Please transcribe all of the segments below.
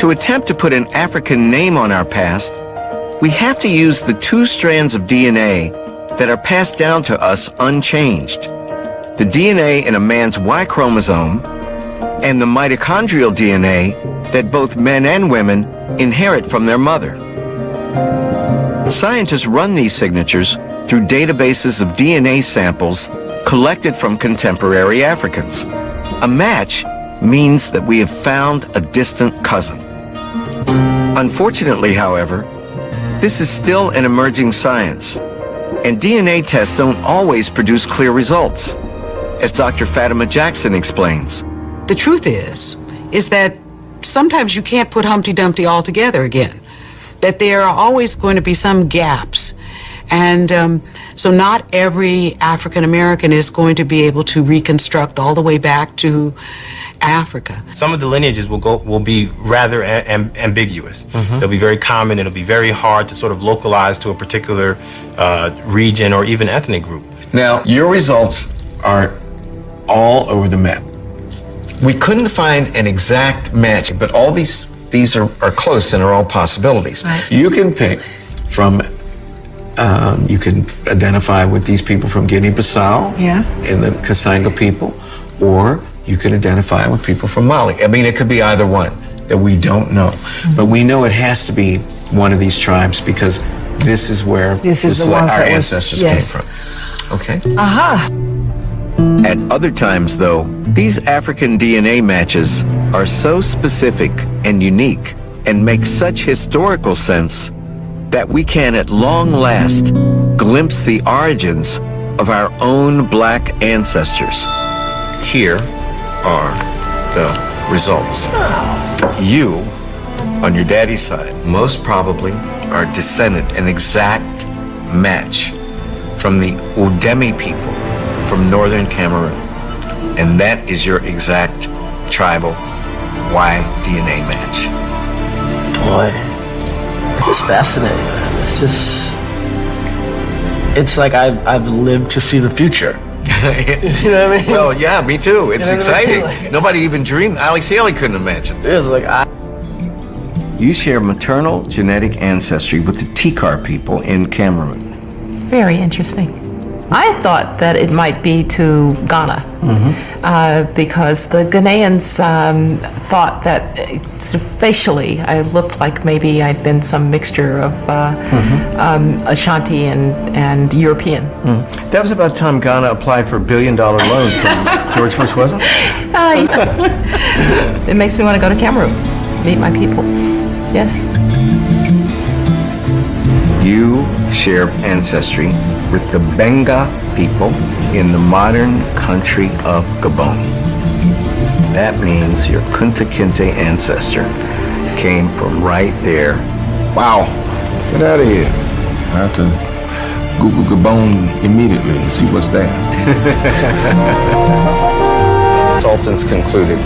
To attempt to put an African name on our past, we have to use the two strands of DNA that are passed down to us unchanged. The DNA in a man's Y chromosome and the mitochondrial DNA that both men and women inherit from their mother. Scientists run these signatures through databases of DNA samples collected from contemporary Africans. A match means that we have found a distant cousin. Unfortunately, however, this is still an emerging science, and DNA tests don't always produce clear results, as Dr. Fatima Jackson explains. The truth is that sometimes you can't put Humpty Dumpty all together again, that there are always going to be some gaps. And so not every African American is going to be able to reconstruct all the way back to Africa. Some of the lineages will be rather ambiguous. Mm-hmm. They'll be very common, and it'll be very hard to sort of localize to a particular region or even ethnic group. Now, your results are all over the map. We couldn't find an exact match, but all these are close and are all possibilities. Right. You can pick from, you can identify with these people from Guinea-Bissau and the Kasanga people, or you can identify with people from Mali. I mean, it could be either one that we don't know. Mm-hmm. But we know it has to be one of these tribes because this is where our ancestors came from. Okay? Aha! At other times, though, these African DNA matches are so specific and unique and make such historical sense that we can at long last glimpse the origins of our own black ancestors. Here are the results. You, on your daddy's side, most probably are descendant, an exact match from the Udemi people from northern Cameroon. And that is your exact tribal Y DNA match. Boy, it's just fascinating, man. It's like I've lived to see the future. You know what I mean? Well, yeah, me too. It's exciting. Like, nobody even dreamed. Alex Haley couldn't imagine. It was like You share maternal genetic ancestry with the Tikar people in Cameroon. Very interesting. I thought that it might be to Ghana, because the Ghanaians thought that sort of facially I looked like maybe I'd been some mixture of Ashanti and European. That was about the time Ghana applied for $1 billion loan from George Bush, wasn't it? It makes me want to go to Cameroon, meet my people. Yes. You share ancestry with the Benga people in the modern country of Gabon. That means your Kunta Kinte ancestor came from right there. Wow, get out of here. I have to Google Gabon immediately and see what's there. Consultants concluded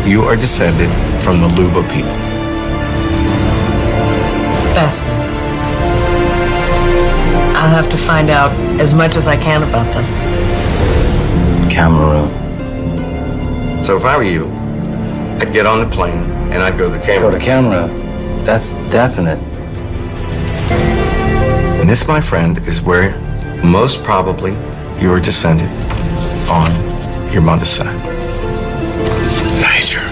you are descended from the Luba people. Fascinating. I'll have to find out as much as I can about them. Cameroon. So if I were you, I'd get on the plane and I'd go to Cameroon. Go to Cameroon. That's definite. And this, my friend, is where most probably you are descended on your mother's side. Niger.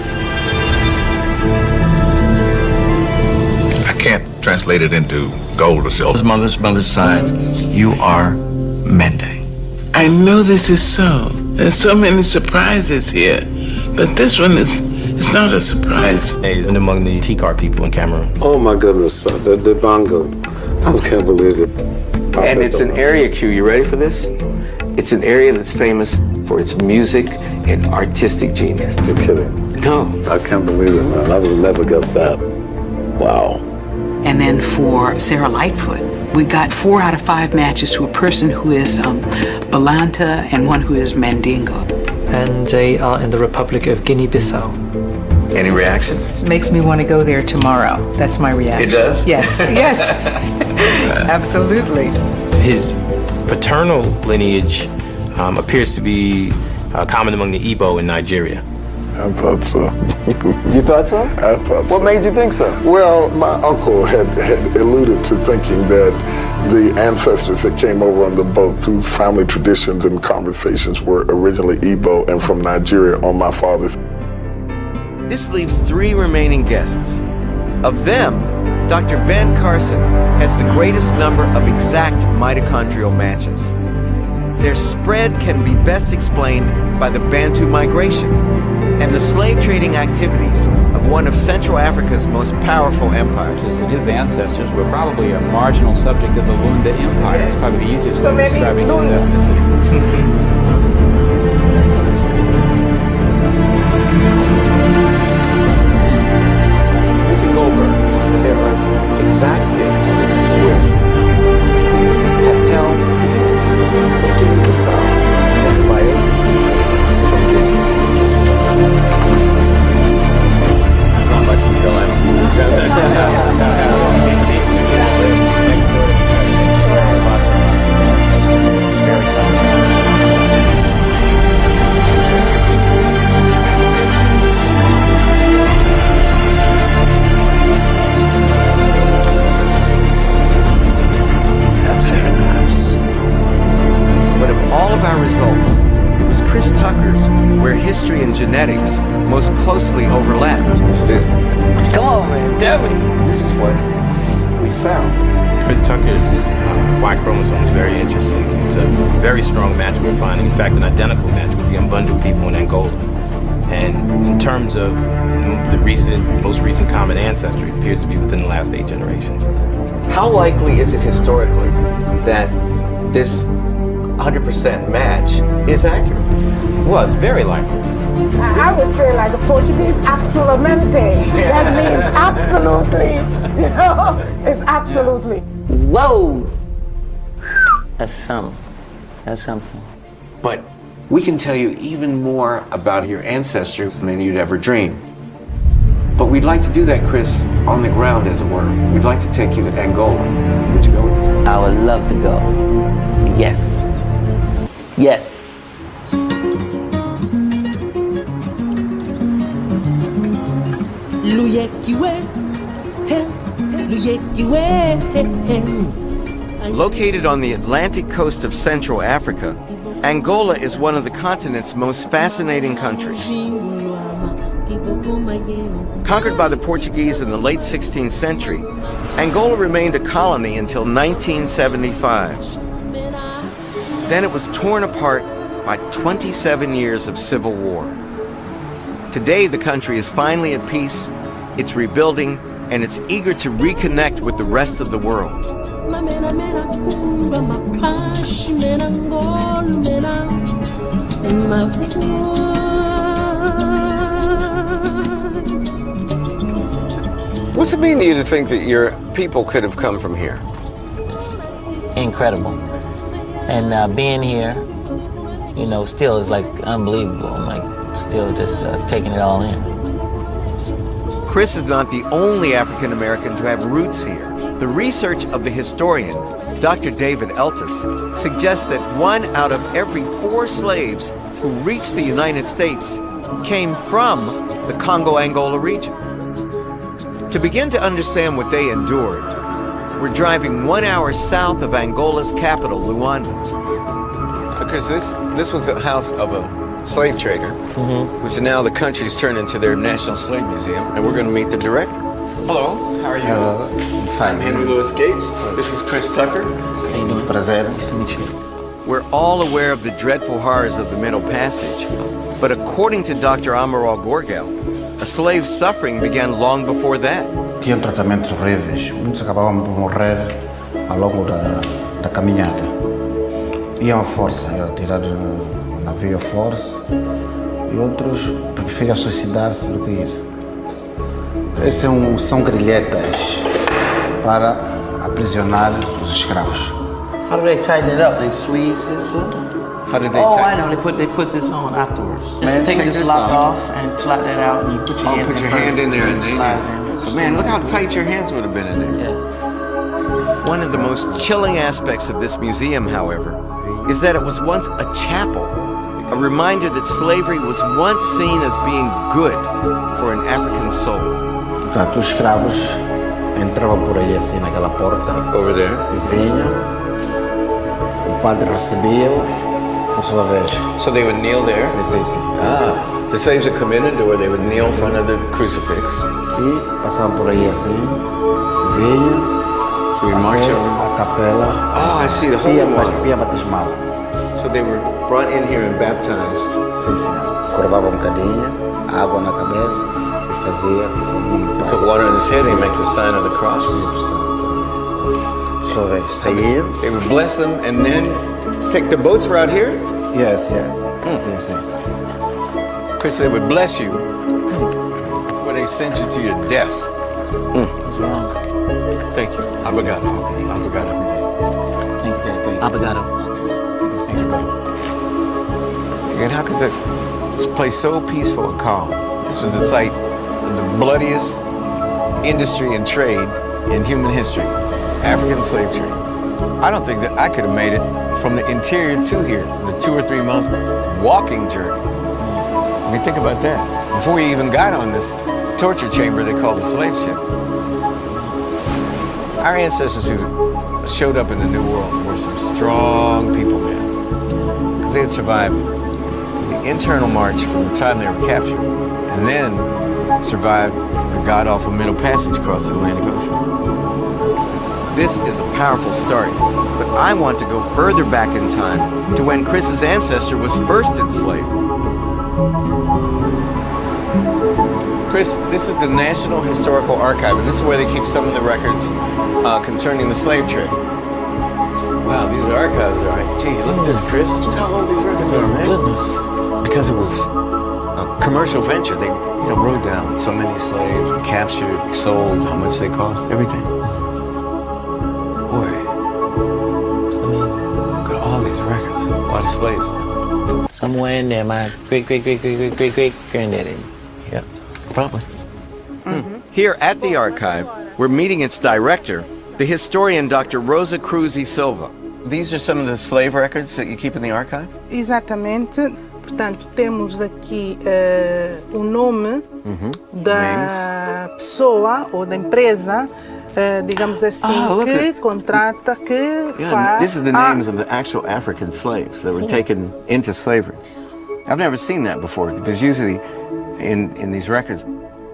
I can't translate it into gold or silver. Mother's side, you are Mende. I know this is so. There's so many surprises here, but this one is not a surprise. And among the Tikar people in Cameroon. Oh my goodness, the bongo. I can't believe it. And it's an area, Q, you ready for this? It's an area that's famous for its music and artistic genius. You're kidding. No. I can't believe it, man. I would have never guessed that. Wow. And then for Sarah Lightfoot, we got 4 out of 5 matches to a person who is Balanta and one who is Mandingo. And they are in the Republic of Guinea-Bissau. Any reactions? This makes me want to go there tomorrow. That's my reaction. It does? Yes, yes. Absolutely. His paternal lineage appears to be common among the Igbo in Nigeria. I thought so. You thought so? I thought so. What made you think so? Well, my uncle had alluded to thinking that the ancestors that came over on the boat through family traditions and conversations were originally Igbo and from Nigeria on my father's. This leaves 3 remaining guests. Of them, Dr. Ben Carson has the greatest number of exact mitochondrial matches. Their spread can be best explained by the Bantu migration and the slave trading activities of one of Central Africa's most powerful empires. His ancestors were probably a marginal subject of the Lunda Empire. It's probably the easiest way of describing his ethnicity. That's fantastic. Goldberg, there are exact hits with Papel from Guinea-Bissau and Biota from Guinea-Bissau. It's not much to go at. These 2 people live next door to each other. They share lots and lots of ancestors. Very common. But of all of our results, it was Chris Tucker's where history and genetics most closely overlapped. Come on, man. Tell me. This is what we found. Chris Tucker's Y chromosome is very interesting. It's a very strong match we're finding. In fact, an identical match with the Mbundu people in Angola. And in terms of the most recent common ancestry, it appears to be within the last 8 generations. How likely is it historically that this 100% match is accurate? Well, it's very likely. I would say like the Portuguese, absolutamente. That means absolutely. You know, it's absolutely. Whoa! That's something. That's something. But we can tell you even more about your ancestors than you'd ever dream. But we'd like to do that, Chris, on the ground, as it were. We'd like to take you to Angola. Would you go with us? I would love to go. Yes. Yes. Located on the Atlantic coast of Central Africa, Angola is one of the continent's most fascinating countries. Conquered by the Portuguese in the late 16th century, Angola remained a colony until 1975. Then it was torn apart by 27 years of civil war. Today, the country is finally at peace, it's rebuilding, and it's eager to reconnect with the rest of the world. What's it mean to you to think that your people could have come from here? It's incredible. And being here, you know, still is like unbelievable. I'm like still just taking it all in. Chris is not the only African American to have roots here. The research of the historian, Dr. David Eltis, suggests that 1 out of every 4 slaves who reached the United States came from the Congo-Angola region. To begin to understand what they endured, we're driving 1 hour south of Angola's capital, Luanda. So, Chris, this was the house of a slave trader, which now the country's turned into their National Slave Museum, and we're going to meet the director. Hello, how are you? Hello, fine. I'm Henry Louis Gates. This is Chris Tucker. How you doing? Prazer. Nice to meet you. We're all aware of the dreadful horrors of the Middle Passage, but according to Dr. Amaral Gorgel, a slave's suffering began long before that. Tinham tratamentos horríveis. Muitos acabavam por morrer ao longo da caminhada. Iam à força, tirar o navio à força, e outros preferiam suicidar-se do que ir. Esses são grilhetas para aprisionar os escravos. How do they tighten it up? They squeeze this up? How did they I know. They put this on afterwards. Just take this lock off and slide that out, and you put your hands in put your first, hand in there and slide then but man, look how tight your hands would have been in there. Yeah. One of the most chilling aspects of this museum, however, is that it was once a chapel, a reminder that slavery was once seen as being good for an African soul. Portanto, os escravos entravam por aí assim naquela porta. Over there. E vinham. O padre recebia-os por sua vez. So they would kneel there? Sim. The slaves would come in the door, they would kneel in front of the crucifix. E passavam por aí assim, vinham. So we march over. A capela. Oh, I see, the holy water. Pia batismal. So they were brought in here and baptized. Sim. Curvava bocadinho, água na cabeça e fazia They put water on his head and make the sign of the cross. Sua vez. Saíam. They would bless them and then take the boats were out here? Yes. Sim. Chris, they would bless you before they sent you to your death. What's wrong? Thank you. Obrigado. Thank you, Obrigado. Thank you, brother. Again, how could this place so peaceful and calm? This was the site of the bloodiest industry and trade in human history, African slave trade. I don't think that I could have made it from the interior to here, the 2 or 3 month walking journey. I mean, think about that. Before we even got on this torture chamber they called a slave ship. Our ancestors who showed up in the New World were some strong people, man. Because they had survived the internal march from the time they were captured, and then survived the god-awful Middle Passage across the Atlantic Ocean. This is a powerful start, but I want to go further back in time to when Chris's ancestor was first enslaved. Chris, this is the National Historical Archive, and this is where they keep some of the records concerning the slave trade. Wow, these are archives, all right. Gee, look at this, Chris. Look how old these records are, man. Goodness. Because it was a commercial venture. They, wrote down so many slaves, captured, sold, how much they cost, everything. Boy, I mean, look at all these records. A lot of slaves. Somewhere in there, my great granddaddy. Yeah, probably. Here at the archive, we're meeting its director, the historian Dr. Rosa Cruz e Silva. These are some of the slave records that you keep in the archive? Exatamente. Portanto, temos aqui o nome da pessoa ou da empresa, digamos assim, que contrata, que faz... This is the names of the actual African slaves that were taken into slavery. I've never seen that before, because usually in these records,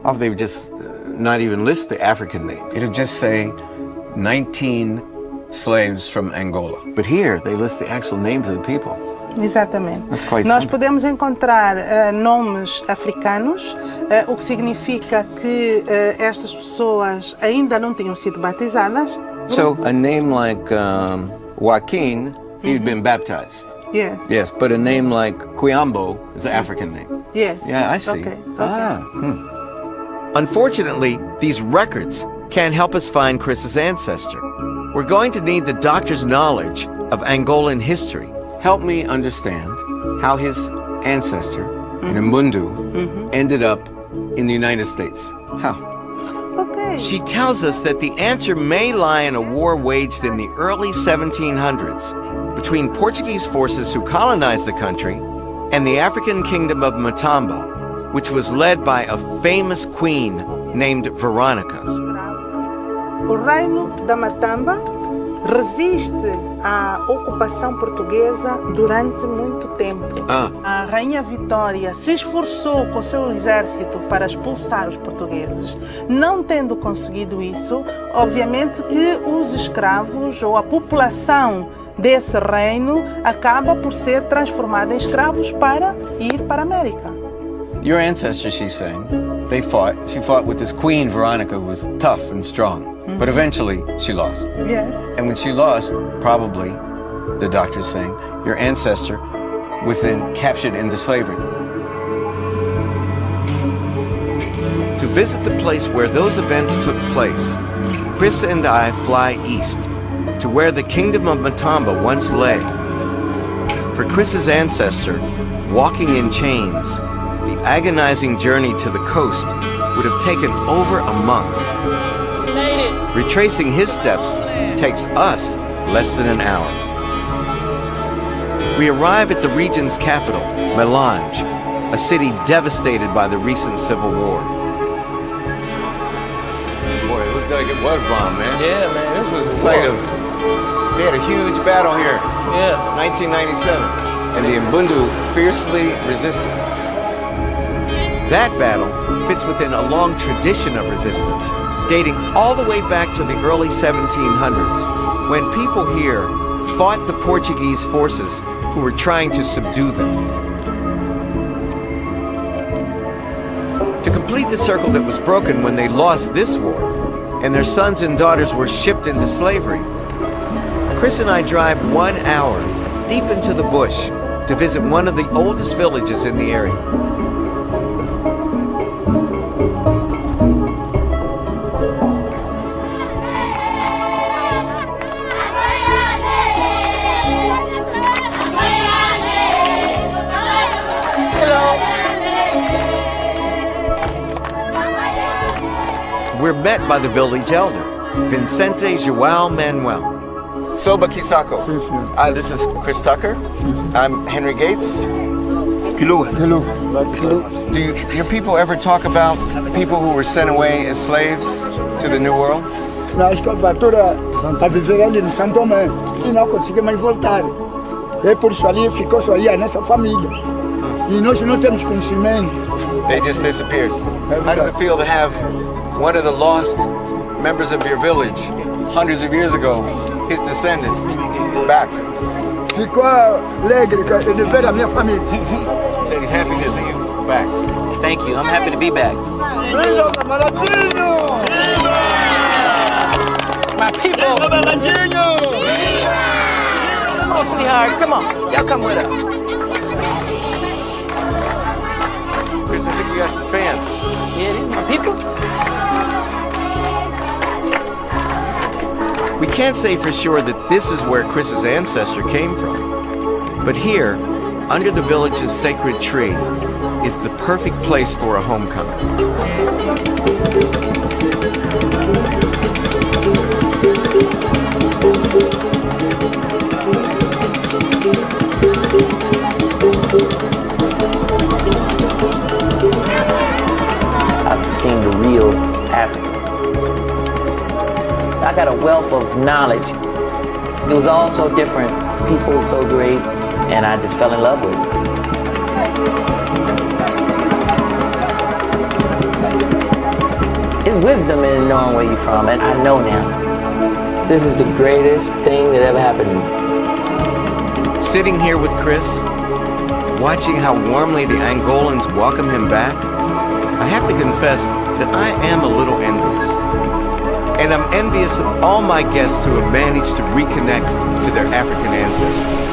often they would just not even list the African names. It would just say 19 slaves from Angola. But here, they list the actual names of the people. Exatamente. Nós simple. Podemos encontrar nomes africanos, o que significa que estas pessoas ainda não tinham sido batizadas. So, a name like Joaquin, he'd been baptized. Yes. Yes, but a name like Kuyambo is an African name. Yes. Yeah, I see. Okay. Unfortunately, these records can't help us find Chris's ancestor. We're going to need the doctor's knowledge of Angolan history. Help me understand how his ancestor, Mbundu, ended up in the United States. How? Okay. She tells us that the answer may lie in a war waged in the early 1700s between Portuguese forces who colonized the country and the African kingdom of Matamba, which was led by a famous queen named Veronica. O reino da Matamba resiste à ocupação portuguesa durante muito tempo. A rainha Vitória se esforçou com seu exército para expulsar os portugueses. Não tendo conseguido isso, obviamente que os escravos ou a população desse reino acaba por ser transformada em escravos para ir para a América. Your ancestors, she's saying, they fought. She fought with this queen, Veronica, who was tough and strong. But eventually, she lost. Yes. And when she lost, probably, the doctor's saying, your ancestor was then captured into slavery. To visit the place where those events took place, Chris and I fly east to where the kingdom of Matamba once lay. For Chris's ancestor, walking in chains, the agonizing journey to the coast would have taken over a month. Retracing his steps takes us less than an hour. We arrive at the region's capital, Melange, a city devastated by the recent civil war. Boy, it looked like it was bombed, man. Yeah, man. This was the site of... They had a huge battle here. Yeah. 1997. And the Mbundu fiercely resisted. That battle fits within a long tradition of resistance, dating all the way back to the early 1700s, when people here fought the Portuguese forces who were trying to subdue them. To complete the circle that was broken when they lost this war, and their sons and daughters were shipped into slavery, Chris and I drive 1 hour deep into the bush to visit one of the oldest villages in the area. We're met by the village elder, Vicente João Manuel. Soba Kisako. This is Chris Tucker. I'm Henry Gates. Hello. Do your people ever talk about people who were sent away as slaves to the New World? Na escravatura a viver ali no Santo Tomé e não conseguiu mais voltar. E por isso ali ficou só aí a nossa família. E nós não temos conhecimento. They just disappeared. How does it feel to have one of the lost members of your village hundreds of years ago, his descendant, back? Ficou alegre de ver a minha família. Said he's happy to see you back. Thank you. I'm happy to be back. My people. Come on, sweetheart. Come on. Y'all come with us. Chris, I think we got some fans. Yeah, these are my people. We can't say for sure that this is where Chris's ancestor came from. But here, under the village's sacred tree, is the perfect place for a homecoming. I've seen the real African. I got a wealth of knowledge. It was all so different, people so great, and I just fell in love with it. It's wisdom in knowing where you're from, and I know now. This is the greatest thing that ever happened to me. Sitting here with Chris, watching how warmly the Angolans welcome him back, I have to confess that I am a little envious. And I'm envious of all my guests who have managed to reconnect to their African ancestors.